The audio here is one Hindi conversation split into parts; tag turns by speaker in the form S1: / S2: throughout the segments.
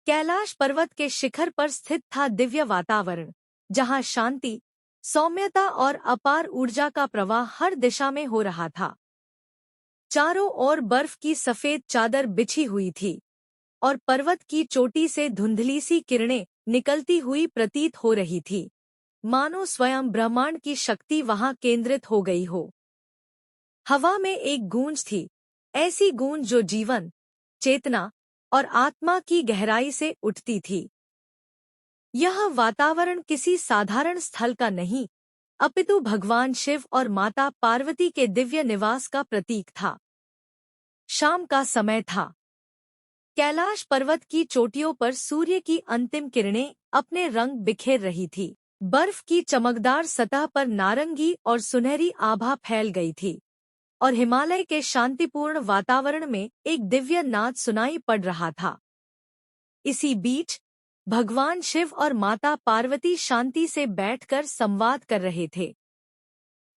S1: कैलाश पर्वत के शिखर पर स्थित था दिव्य वातावरण, जहां शांति, सौम्यता और अपार ऊर्जा का प्रवाह हर दिशा में हो रहा था। चारों ओर बर्फ की सफेद चादर बिछी हुई थी और पर्वत की चोटी से धुंधली सी किरणें निकलती हुई प्रतीत हो रही थी, मानो स्वयं ब्रह्मांड की शक्ति वहां केंद्रित हो गई हो। हवा में एक गूंज थी, ऐसी गूंज जो जीवन, चेतना और आत्मा की गहराई से उठती थी। यह वातावरण किसी साधारण स्थल का नहीं, अपितु भगवान शिव और माता पार्वती के दिव्य निवास का प्रतीक था। शाम का समय था। कैलाश पर्वत की चोटियों पर सूर्य की अंतिम किरणें अपने रंग बिखेर रही थी। बर्फ की चमकदार सतह पर नारंगी और सुनहरी आभा फैल गई थी और हिमालय के शांतिपूर्ण वातावरण में एक दिव्य नाद सुनाई पड़ रहा था। इसी बीच भगवान शिव और माता पार्वती शांति से बैठकर संवाद कर रहे थे।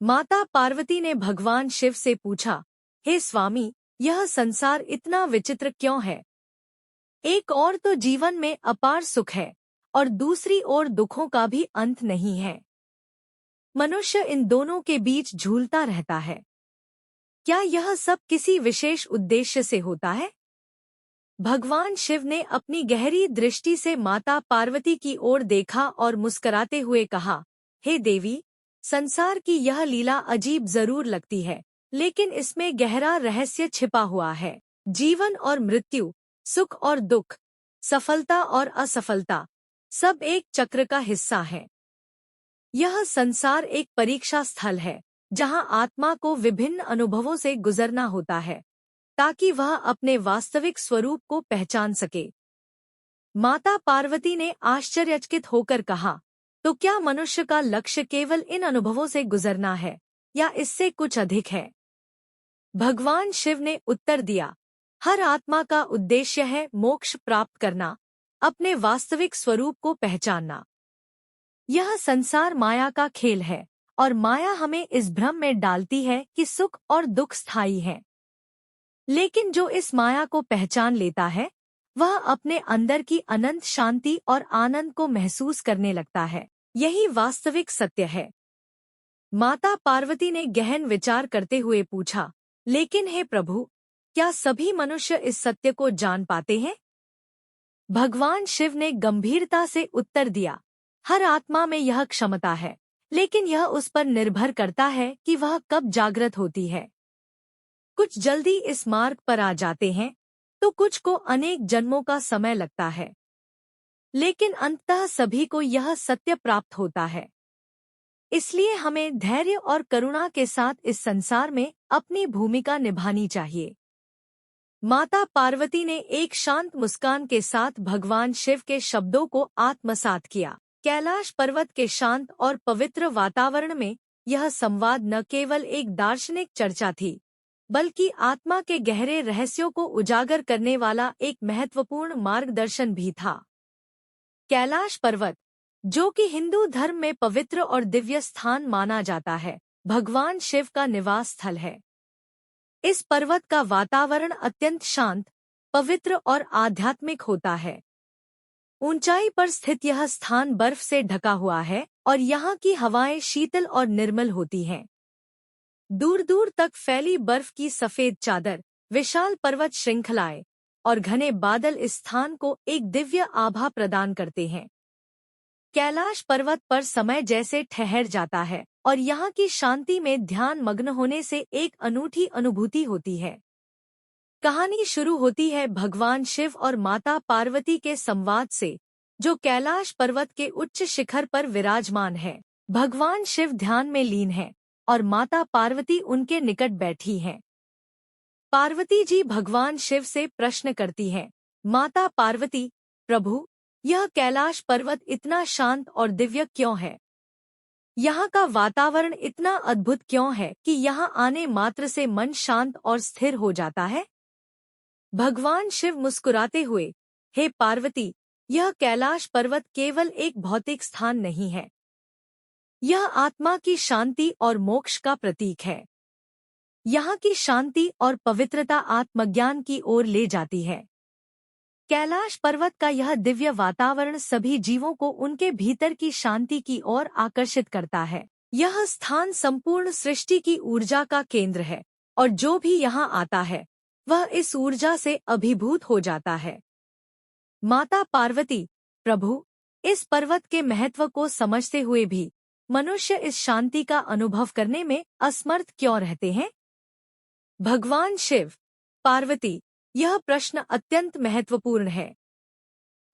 S1: माता पार्वती ने भगवान शिव से पूछा, हे स्वामी, यह संसार इतना विचित्र क्यों है? एक ओर तो जीवन में अपार सुख है और दूसरी ओर दुखों का भी अंत नहीं है। मनुष्य इन दोनों के बीच झूलता रहता है। क्या यह सब किसी विशेष उद्देश्य से होता है? भगवान शिव ने अपनी गहरी दृष्टि से माता पार्वती की ओर देखा और मुस्कुराते हुए कहा, हे देवी, संसार की यह लीला अजीब जरूर लगती है, लेकिन इसमें गहरा रहस्य छिपा हुआ है। जीवन और मृत्यु, सुख और दुख, सफलता और असफलता, सब एक चक्र का हिस्सा है। यह संसार एक परीक्षा स्थल है, जहां आत्मा को विभिन्न अनुभवों से गुजरना होता है, ताकि वह अपने वास्तविक स्वरूप को पहचान सके। माता पार्वती ने आश्चर्यचकित होकर कहा, तो क्या मनुष्य का लक्ष्य केवल इन अनुभवों से गुजरना है, या इससे कुछ अधिक है? भगवान शिव ने उत्तर दिया, हर आत्मा का उद्देश्य है मोक्ष प्राप्त करना, अपने वास्तविक स्वरूप को पहचानना। यह संसार माया का खेल है और माया हमें इस भ्रम में डालती है कि सुख और दुख स्थायी है। लेकिन जो इस माया को पहचान लेता है, वह अपने अंदर की अनंत शांति और आनंद को महसूस करने लगता है। यही वास्तविक सत्य है। माता पार्वती ने गहन विचार करते हुए पूछा, लेकिन हे प्रभु, क्या सभी मनुष्य इस सत्य को जान पाते हैं? भगवान शिव ने गंभीरता से उत्तर दिया, हर आत्मा में यह क्षमता है, लेकिन यह उस पर निर्भर करता है कि वह कब जागृत होती है। कुछ जल्दी इस मार्ग पर आ जाते हैं, तो कुछ को अनेक जन्मों का समय लगता है, लेकिन अंततः सभी को यह सत्य प्राप्त होता है। इसलिए हमें धैर्य और करुणा के साथ इस संसार में अपनी भूमिका निभानी चाहिए। माता पार्वती ने एक शांत मुस्कान के साथ भगवान शिव के शब्दों को आत्मसात किया। कैलाश पर्वत के शांत और पवित्र वातावरण में यह संवाद न केवल एक दार्शनिक चर्चा थी, बल्कि आत्मा के गहरे रहस्यों को उजागर करने वाला एक महत्वपूर्ण मार्गदर्शन भी था। कैलाश पर्वत, जो कि हिंदू धर्म में पवित्र और दिव्य स्थान माना जाता है, भगवान शिव का निवास स्थल है। इस पर्वत का वातावरण अत्यंत शांत, पवित्र और आध्यात्मिक होता है। ऊंचाई पर स्थित यह स्थान बर्फ से ढका हुआ है और यहाँ की हवाएं शीतल और निर्मल होती हैं। दूर दूर तक फैली बर्फ की सफेद चादर, विशाल पर्वत श्रृंखलाएं और घने बादल इस स्थान को एक दिव्य आभा प्रदान करते हैं। कैलाश पर्वत पर समय जैसे ठहर जाता है और यहाँ की शांति में ध्यान मग्न होने से एक अनूठी अनुभूति होती है। कहानी शुरू होती है भगवान शिव और माता पार्वती के संवाद से, जो कैलाश पर्वत के उच्च शिखर पर विराजमान है। भगवान शिव ध्यान में लीन है और माता पार्वती उनके निकट बैठी हैं। पार्वती जी भगवान शिव से प्रश्न करती हैं, माता पार्वती, प्रभु, यह कैलाश पर्वत इतना शांत और दिव्य क्यों है? यहाँ का वातावरण इतना अद्भुत क्यों है कि यहाँ आने मात्र से मन शांत और स्थिर हो जाता है? भगवान शिव मुस्कुराते हुए, हे पार्वती, यह कैलाश पर्वत केवल एक भौतिक स्थान नहीं है। यह आत्मा की शांति और मोक्ष का प्रतीक है। यहाँ की शांति और पवित्रता आत्मज्ञान की ओर ले जाती है। कैलाश पर्वत का यह दिव्य वातावरण सभी जीवों को उनके भीतर की शांति की ओर आकर्षित करता है। यह स्थान संपूर्ण सृष्टि की ऊर्जा का केंद्र है और जो भी यहाँ आता है वह इस ऊर्जा से अभिभूत हो जाता है। माता पार्वती, प्रभु, इस पर्वत के महत्व को समझते हुए भी मनुष्य इस शांति का अनुभव करने में असमर्थ क्यों रहते हैं? भगवान शिव, पार्वती, यह प्रश्न अत्यंत महत्वपूर्ण है।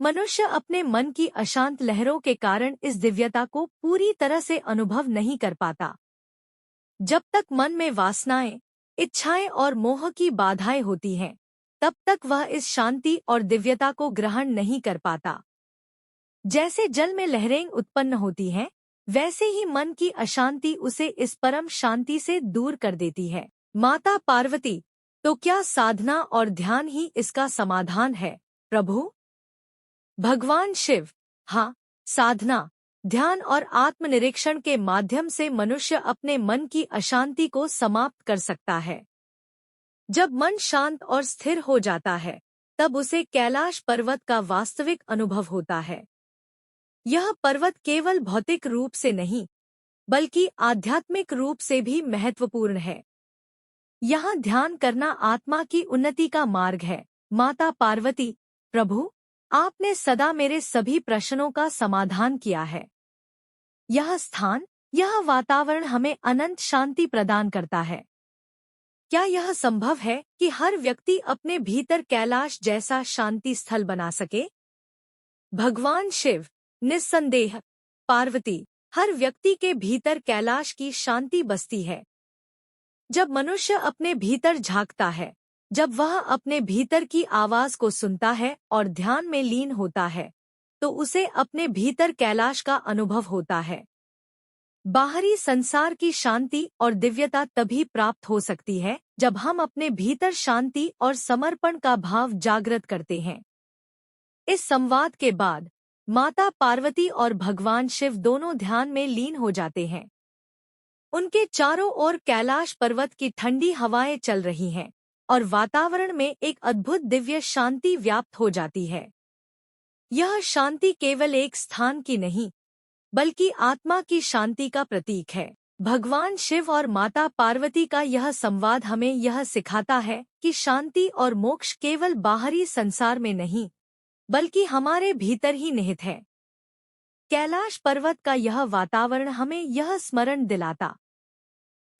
S1: मनुष्य अपने मन की अशांत लहरों के कारण इस दिव्यता को पूरी तरह से अनुभव नहीं कर पाता। जब तक मन में वासनाएं, इच्छाएं और मोह की बाधाएं होती हैं, तब तक वह इस शांति और दिव्यता को ग्रहण नहीं कर पाता। जैसे जल में लहरें उत्पन्न होती हैं, वैसे ही मन की अशांति उसे इस परम शांति से दूर कर देती है। माता पार्वती, तो क्या साधना और ध्यान ही इसका समाधान है, प्रभु? भगवान शिव, हाँ, साधना, ध्यान और आत्मनिरीक्षण के माध्यम से मनुष्य अपने मन की अशांति को समाप्त कर सकता है। जब मन शांत और स्थिर हो जाता है, तब उसे कैलाश पर्वत का वास्तविक अनुभव होता है। यह पर्वत केवल भौतिक रूप से नहीं, बल्कि आध्यात्मिक रूप से भी महत्वपूर्ण है। यहाँ ध्यान करना आत्मा की उन्नति का मार्ग है। माता पार्वती, प्रभु, आपने सदा मेरे सभी प्रश्नों का समाधान किया है। यह स्थान, यह वातावरण हमें अनंत शांति प्रदान करता है। क्या यह संभव है कि हर व्यक्ति अपने भीतर कैलाश जैसा शांति स्थल बना सके? भगवान शिव, निस्संदेह, पार्वती, हर व्यक्ति के भीतर कैलाश की शांति बसती है। जब मनुष्य अपने भीतर झांकता है, जब वह अपने भीतर की आवाज को सुनता है और ध्यान में लीन होता है, तो उसे अपने भीतर कैलाश का अनुभव होता है। बाहरी संसार की शांति और दिव्यता तभी प्राप्त हो सकती है जब हम अपने भीतर शांति और समर्पण का भाव जागृत करते हैं। इस संवाद के बाद माता पार्वती और भगवान शिव दोनों ध्यान में लीन हो जाते हैं। उनके चारों ओर कैलाश पर्वत की ठंडी हवाएं चल रही हैं और वातावरण में एक अद्भुत दिव्य शांति व्याप्त हो जाती है। यह शांति केवल एक स्थान की नहीं, बल्कि आत्मा की शांति का प्रतीक है। भगवान शिव और माता पार्वती का यह संवाद हमें यह सिखाता है कि शांति और मोक्ष केवल बाहरी संसार में नहीं, बल्कि हमारे भीतर ही निहित है। कैलाश पर्वत का यह वातावरण हमें यह स्मरण दिलाता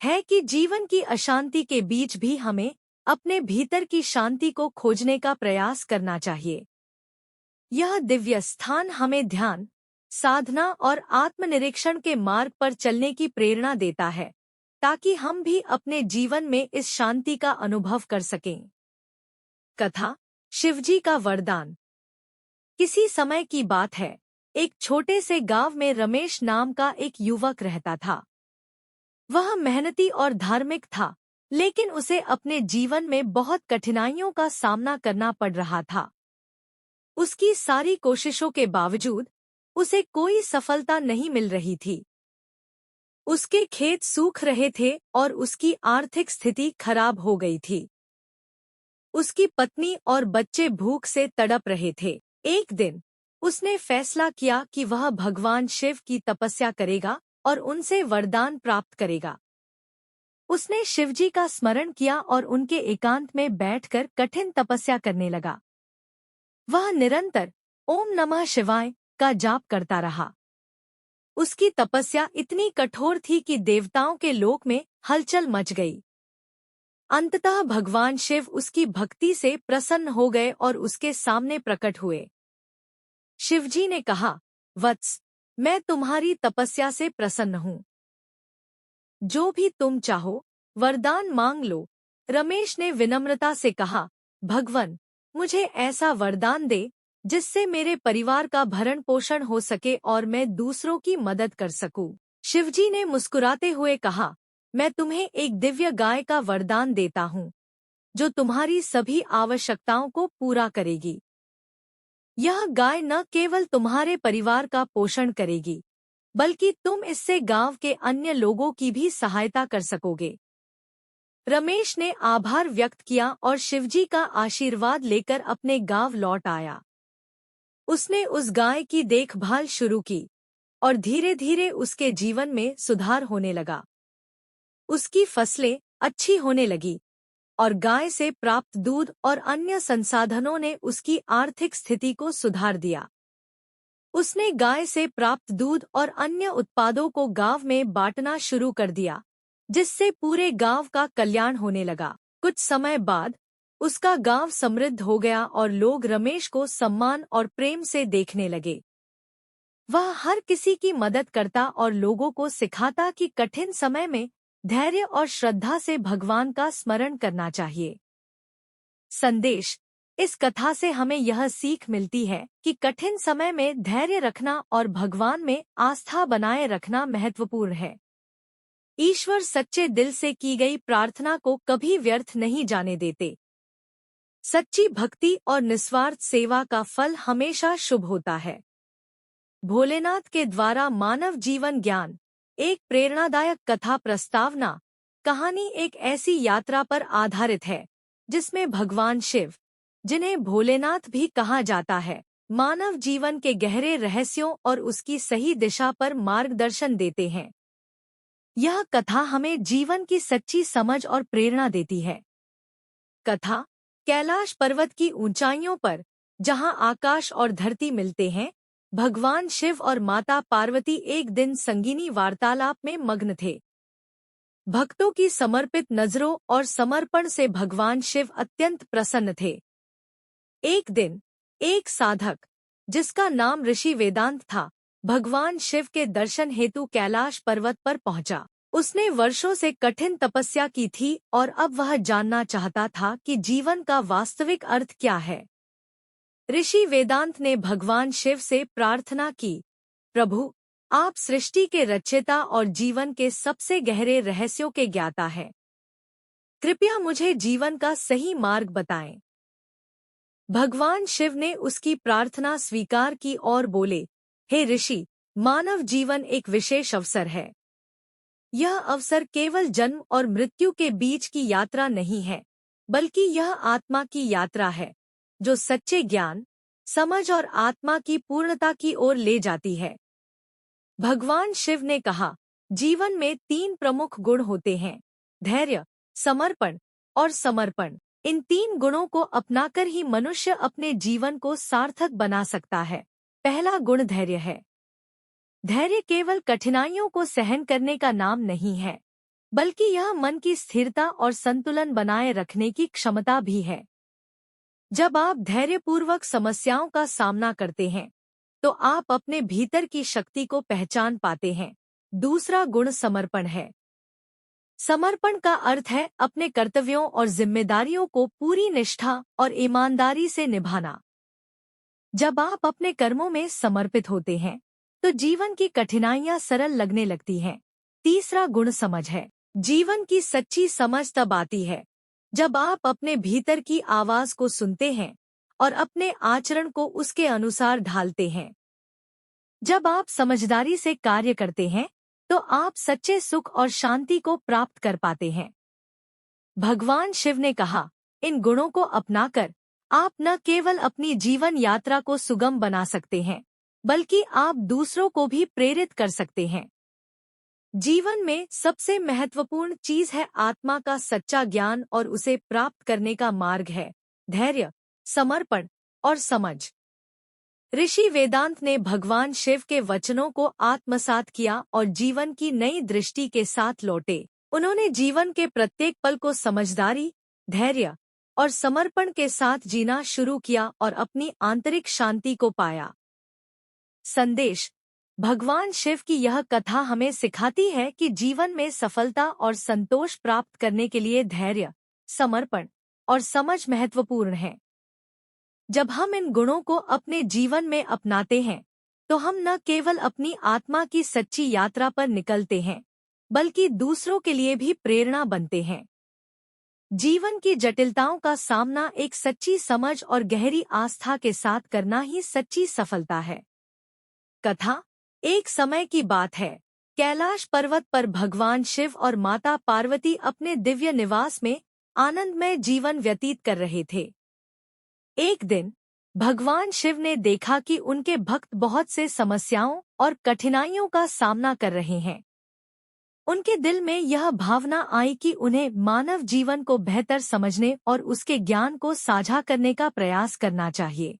S1: है कि जीवन की अशांति के बीच भी हमें अपने भीतर की शांति को खोजने का प्रयास करना चाहिए। यह दिव्य स्थान हमें ध्यान, साधना और आत्मनिरीक्षण के मार्ग पर चलने की प्रेरणा देता है, ताकि हम भी अपने जीवन में इस शांति का अनुभव कर सकें। कथा, शिवजी का वरदान। किसी समय की बात है, एक छोटे से गांव में रमेश नाम का एक युवक रहता था। वह मेहनती और धार्मिक था, लेकिन उसे अपने जीवन में बहुत कठिनाइयों का सामना करना पड़ रहा था। उसकी सारी कोशिशों के बावजूद उसे कोई सफलता नहीं मिल रही थी। उसके खेत सूख रहे थे और उसकी आर्थिक स्थिति खराब हो गई थी। उसकी पत्नी और बच्चे भूख से तड़प रहे थे। एक दिन उसने फैसला किया कि वह भगवान शिव की तपस्या करेगा और उनसे वरदान प्राप्त करेगा। उसने शिवजी का स्मरण किया और उनके एकांत में बैठकर कठिन तपस्या करने लगा। वह निरंतर ओम नमः शिवाय का जाप करता रहा। उसकी तपस्या इतनी कठोर थी कि देवताओं के लोक में हलचल मच गई। अंततः भगवान शिव उसकी भक्ति से प्रसन्न हो गए और उसके सामने प्रकट हुए। शिवजी ने कहा, वत्स, मैं तुम्हारी तपस्या से प्रसन्न हूँ। जो भी तुम चाहो वरदान मांग लो। रमेश ने विनम्रता से कहा, भगवन, मुझे ऐसा वरदान दे जिससे मेरे परिवार का भरण पोषण हो सके और मैं दूसरों की मदद कर सकूं। शिवजी ने मुस्कुराते हुए कहा, मैं तुम्हें एक दिव्य गाय का वरदान देता हूँ, जो तुम्हारी सभी आवश्यकताओं को पूरा करेगी। यह गाय न केवल तुम्हारे परिवार का पोषण करेगी, बल्कि तुम इससे गांव के अन्य लोगों की भी सहायता कर सकोगे। रमेश ने आभार व्यक्त किया और शिवजी का आशीर्वाद लेकर अपने गांव लौट आया। उसने उस गाय की देखभाल शुरू की और धीरे धीरे उसके जीवन में सुधार होने लगा। उसकी फसलें अच्छी होने लगी और गाय से प्राप्त दूध और अन्य संसाधनों ने उसकी आर्थिक स्थिति को सुधार दिया। उसने गाय से प्राप्त दूध और अन्य उत्पादों को गांव में बांटना शुरू कर दिया, जिससे पूरे गांव का कल्याण होने लगा। कुछ समय बाद उसका गांव समृद्ध हो गया और लोग रमेश को सम्मान और प्रेम से देखने लगे। वह हर किसी की मदद करता और लोगों को सिखाता कि कठिन समय में धैर्य और श्रद्धा से भगवान का स्मरण करना चाहिए। संदेश: इस कथा से हमें यह सीख मिलती है कि कठिन समय में धैर्य रखना और भगवान में आस्था बनाए रखना महत्वपूर्ण है। ईश्वर सच्चे दिल से की गई प्रार्थना को कभी व्यर्थ नहीं जाने देते। सच्ची भक्ति और निस्वार्थ सेवा का फल हमेशा शुभ होता है। भोलेनाथ के द्वारा मानव जीवन ज्ञान। एक प्रेरणादायक कथा प्रस्तावना। कहानी एक ऐसी यात्रा पर आधारित है जिसमें भगवान शिव, जिन्हें भोलेनाथ भी कहा जाता है, मानव जीवन के गहरे रहस्यों और उसकी सही दिशा पर मार्गदर्शन देते हैं। यह कथा हमें जीवन की सच्ची समझ और प्रेरणा देती है। कथा: कैलाश पर्वत की ऊंचाइयों पर, जहां आकाश और धरती मिलते हैं, भगवान शिव और माता पार्वती एक दिन संगीनी वार्तालाप में मग्न थे। भक्तों की समर्पित नजरों और समर्पण से भगवान शिव अत्यंत प्रसन्न थे। एक दिन एक साधक, जिसका नाम ऋषि वेदांत था, भगवान शिव के दर्शन हेतु कैलाश पर्वत पर पहुंचा। उसने वर्षों से कठिन तपस्या की थी और अब वह जानना चाहता था कि जीवन का वास्तविक अर्थ क्या है। ऋषि वेदांत ने भगवान शिव से प्रार्थना की, प्रभु, आप सृष्टि के रचयिता और जीवन के सबसे गहरे रहस्यों के ज्ञाता हैं। कृपया मुझे जीवन का सही मार्ग बताएं। भगवान शिव ने उसकी प्रार्थना स्वीकार की और बोले, हे ऋषि, मानव जीवन एक विशेष अवसर है। यह अवसर केवल जन्म और मृत्यु के बीच की यात्रा नहीं है, बल्कि यह आत्मा की यात्रा है, जो सच्चे ज्ञान, समझ और आत्मा की पूर्णता की ओर ले जाती है। भगवान शिव ने कहा, जीवन में 3 प्रमुख गुण होते हैं: धैर्य, समर्पण और समर्पण। इन 3 गुणों को अपनाकर ही मनुष्य अपने जीवन को सार्थक बना सकता है। पहला गुण धैर्य है। धैर्य केवल कठिनाइयों को सहन करने का नाम नहीं है, बल्कि यह मन की स्थिरता और संतुलन बनाए रखने की क्षमता भी है। जब आप धैर्यपूर्वक समस्याओं का सामना करते हैं, तो आप अपने भीतर की शक्ति को पहचान पाते हैं। दूसरा गुण समर्पण है। समर्पण का अर्थ है अपने कर्तव्यों और जिम्मेदारियों को पूरी निष्ठा और ईमानदारी से निभाना। जब आप अपने कर्मों में समर्पित होते हैं, तो जीवन की कठिनाइयां सरल लगने लगती हैं। तीसरा गुण समझ है। जीवन की सच्ची समझ तब आती है जब आप अपने भीतर की आवाज को सुनते हैं और अपने आचरण को उसके अनुसार ढालते हैं। जब आप समझदारी से कार्य करते हैं, तो आप सच्चे सुख और शांति को प्राप्त कर पाते हैं। भगवान शिव ने कहा, इन गुणों को अपनाकर आप न केवल अपनी जीवन यात्रा को सुगम बना सकते हैं, बल्कि आप दूसरों को भी प्रेरित कर सकते हैं। जीवन में सबसे महत्वपूर्ण चीज है आत्मा का सच्चा ज्ञान और उसे प्राप्त करने का मार्ग है धैर्य, समर्पण और समझ। ऋषि वेदांत ने भगवान शिव के वचनों को आत्मसात किया और जीवन की नई दृष्टि के साथ लौटे। उन्होंने जीवन के प्रत्येक पल को समझदारी, धैर्य और समर्पण के साथ जीना शुरू किया और अपनी आंतरिक शांति को पाया। संदेश: भगवान शिव की यह कथा हमें सिखाती है कि जीवन में सफलता और संतोष प्राप्त करने के लिए धैर्य, समर्पण और समझ महत्वपूर्ण है। जब हम इन गुणों को अपने जीवन में अपनाते हैं, तो हम न केवल अपनी आत्मा की सच्ची यात्रा पर निकलते हैं, बल्कि दूसरों के लिए भी प्रेरणा बनते हैं। जीवन की जटिलताओं का सामना एक सच्ची समझ और गहरी आस्था के साथ करना ही सच्ची सफलता है। कथा: एक समय की बात है कैलाश पर्वत पर भगवान शिव और माता पार्वती अपने दिव्य निवास में आनंदमय जीवन व्यतीत कर रहे थे। एक दिन भगवान शिव ने देखा कि उनके भक्त बहुत से समस्याओं और कठिनाइयों का सामना कर रहे हैं। उनके दिल में यह भावना आई कि उन्हें मानव जीवन को बेहतर समझने और उसके ज्ञान को साझा करने का प्रयास करना चाहिए।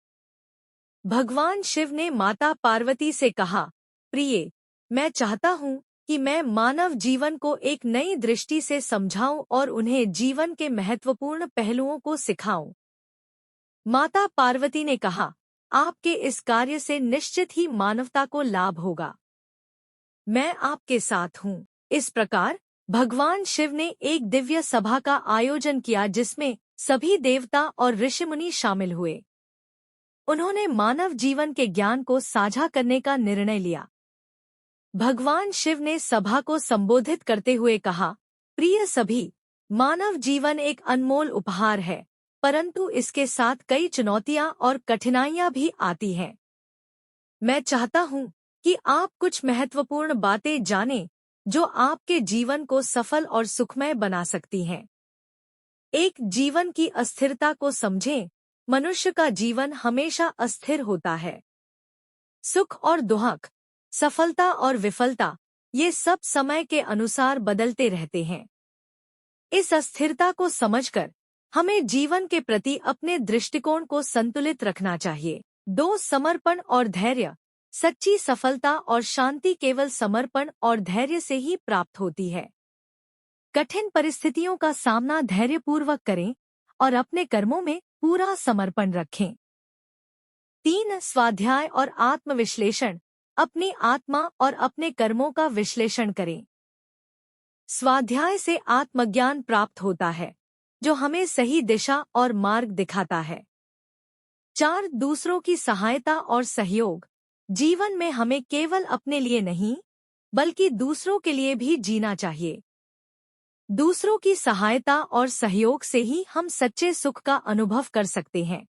S1: भगवान शिव ने माता पार्वती से कहा, प्रिय, मैं चाहता हूँ कि मैं मानव जीवन को एक नई दृष्टि से समझाऊं और उन्हें जीवन के महत्वपूर्ण पहलुओं को सिखाऊं। माता पार्वती ने कहा, आपके इस कार्य से निश्चित ही मानवता को लाभ होगा। मैं आपके साथ हूँ। इस प्रकार भगवान शिव ने एक दिव्य सभा का आयोजन किया जिसमें सभी देवता और ऋषिमुनि शामिल हुए। उन्होंने मानव जीवन के ज्ञान को साझा करने का निर्णय लिया। भगवान शिव ने सभा को संबोधित करते हुए कहा, प्रिय सभी, मानव जीवन एक अनमोल उपहार है, परंतु इसके साथ कई चुनौतियां और कठिनाइयां भी आती हैं। मैं चाहता हूं कि आप कुछ महत्वपूर्ण बातें जानें जो आपके जीवन को सफल और सुखमय बना सकती हैं। एक, जीवन की अस्थिरता को समझें। मनुष्य का जीवन हमेशा अस्थिर होता है। सुख और दुख, सफलता और विफलता, ये सब समय के अनुसार बदलते रहते हैं। इस अस्थिरता को समझकर हमें जीवन के प्रति अपने दृष्टिकोण को संतुलित रखना चाहिए। 2, समर्पण और धैर्य। सच्ची सफलता और शांति केवल समर्पण और धैर्य से ही प्राप्त होती है। कठिन परिस्थितियों का सामना धैर्यपूर्वक करें और अपने कर्मों में पूरा समर्पण रखें। 3, स्वाध्याय और आत्मविश्लेषण। अपनी आत्मा और अपने कर्मों का विश्लेषण करें। स्वाध्याय से आत्मज्ञान प्राप्त होता है, जो हमें सही दिशा और मार्ग दिखाता है। 4, दूसरों की सहायता और सहयोग। जीवन में हमें केवल अपने लिए नहीं, बल्कि दूसरों के लिए भी जीना चाहिए। दूसरों की सहायता और सहयोग से ही हम सच्चे सुख का अनुभव कर सकते हैं।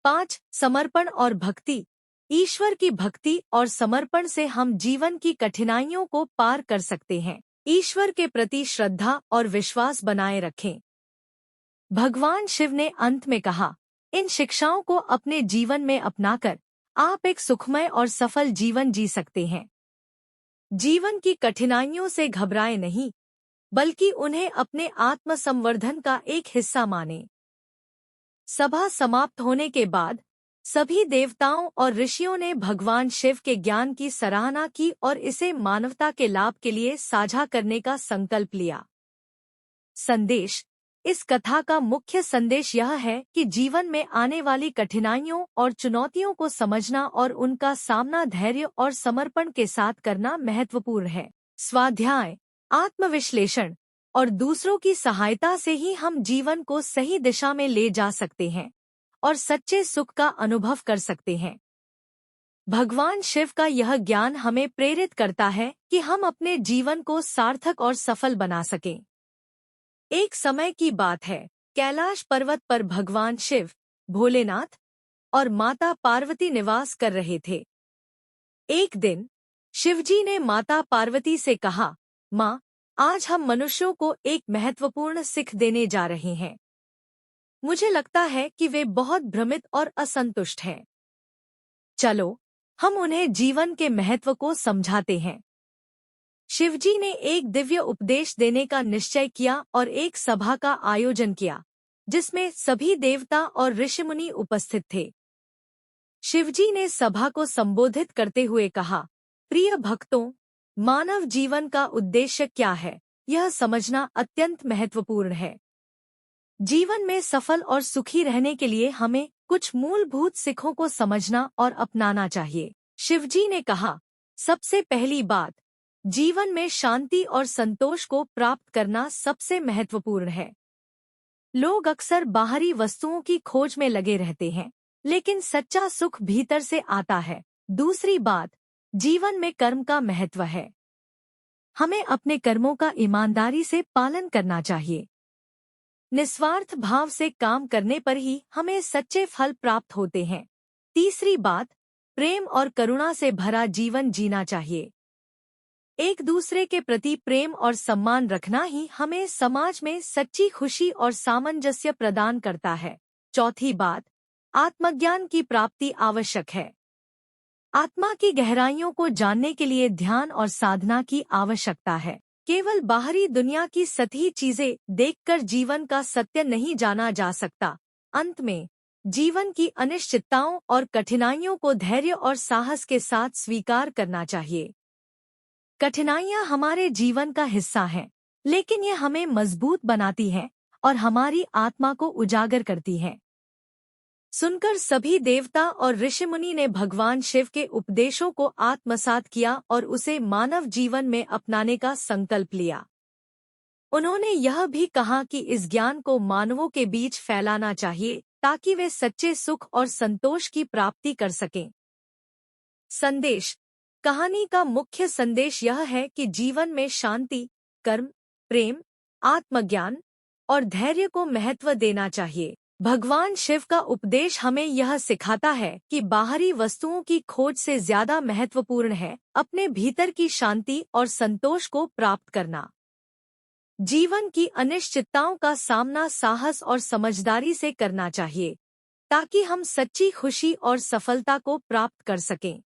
S1: 5, समर्पण और भक्ति। ईश्वर की भक्ति और समर्पण से हम जीवन की कठिनाइयों को पार कर सकते हैं। ईश्वर के प्रति श्रद्धा और विश्वास बनाए रखें। भगवान शिव ने अंत में कहा, इन शिक्षाओं को अपने जीवन में अपनाकर आप एक सुखमय और सफल जीवन जी सकते हैं। जीवन की कठिनाइयों से घबराएं नहीं, बल्कि उन्हें अपने आत्मसंवर्धन का एक हिस्सा मानें। सभा समाप्त होने के बाद सभी देवताओं और ऋषियों ने भगवान शिव के ज्ञान की सराहना की और इसे मानवता के लाभ के लिए साझा करने का संकल्प लिया। संदेश। इस कथा का मुख्य संदेश यह है कि जीवन में आने वाली कठिनाइयों और चुनौतियों को समझना और उनका सामना धैर्य और समर्पण के साथ करना महत्वपूर्ण है। स्वाध्याय, आत्मविश्लेषण और दूसरों की सहायता से ही हम जीवन को सही दिशा में ले जा सकते हैं और सच्चे सुख का अनुभव कर सकते हैं। भगवान शिव का यह ज्ञान हमें प्रेरित करता है कि हम अपने जीवन को सार्थक और सफल बना सकें। एक समय की बात है, कैलाश पर्वत पर भगवान शिव, भोलेनाथ और माता पार्वती निवास कर रहे थे। एक दिन शिवजी ने माता पार्वती से कहा, माँ, आज हम मनुष्यों को एक महत्वपूर्ण सीख देने जा रहे हैं। मुझे लगता है कि वे बहुत भ्रमित और असंतुष्ट हैं। चलो, हम उन्हें जीवन के महत्व को समझाते हैं। शिवजी ने एक दिव्य उपदेश देने का निश्चय किया और एक सभा का आयोजन किया, जिसमें सभी देवता और ऋषिमुनि उपस्थित थे। शिवजी ने सभा को संबोधित करते हुए कहा, प्रिय भक्तों, मानव जीवन का उद्देश्य क्या है, यह समझना अत्यंत महत्वपूर्ण है। जीवन में सफल और सुखी रहने के लिए हमें कुछ मूलभूत सीखों को समझना और अपनाना चाहिए। शिवजी ने कहा, सबसे पहली बात, जीवन में शांति और संतोष को प्राप्त करना सबसे महत्वपूर्ण है। लोग अक्सर बाहरी वस्तुओं की खोज में लगे रहते हैं, लेकिन सच्चा सुख भीतर से आता है। दूसरी बात, जीवन में कर्म का महत्व है। हमें अपने कर्मों का ईमानदारी से पालन करना चाहिए। निस्वार्थ भाव से काम करने पर ही हमें सच्चे फल प्राप्त होते हैं। तीसरी बात, प्रेम और करुणा से भरा जीवन जीना चाहिए। एक दूसरे के प्रति प्रेम और सम्मान रखना ही हमें समाज में सच्ची खुशी और सामंजस्य प्रदान करता है। चौथी बात, आत्मज्ञान की प्राप्ति आवश्यक है। आत्मा की गहराइयों को जानने के लिए ध्यान और साधना की आवश्यकता है। केवल बाहरी दुनिया की सतही चीजें देखकर जीवन का सत्य नहीं जाना जा सकता। अंत में जीवन की अनिश्चितताओं और कठिनाइयों को धैर्य और साहस के साथ स्वीकार करना चाहिए। कठिनाइयां हमारे जीवन का हिस्सा हैं, लेकिन ये हमें मजबूत बनाती हैं और हमारी आत्मा को उजागर करती हैं। सुनकर सभी देवता और ऋषिमुनि ने भगवान शिव के उपदेशों को आत्मसात किया और उसे मानव जीवन में अपनाने का संकल्प लिया। उन्होंने यह भी कहा कि इस ज्ञान को मानवों के बीच फैलाना चाहिए ताकि वे सच्चे सुख और संतोष की प्राप्ति कर सकें। संदेश। कहानी का मुख्य संदेश यह है कि जीवन में शांति, कर्म, प्रेम, आत्मज्ञान और धैर्य को महत्व देना चाहिए। भगवान शिव का उपदेश हमें यह सिखाता है कि बाहरी वस्तुओं की खोज से ज्यादा महत्वपूर्ण है अपने भीतर की शांति और संतोष को प्राप्त करना। जीवन की अनिश्चितताओं का सामना साहस और समझदारी से करना चाहिए ताकि हम सच्ची खुशी और सफलता को प्राप्त कर सकें।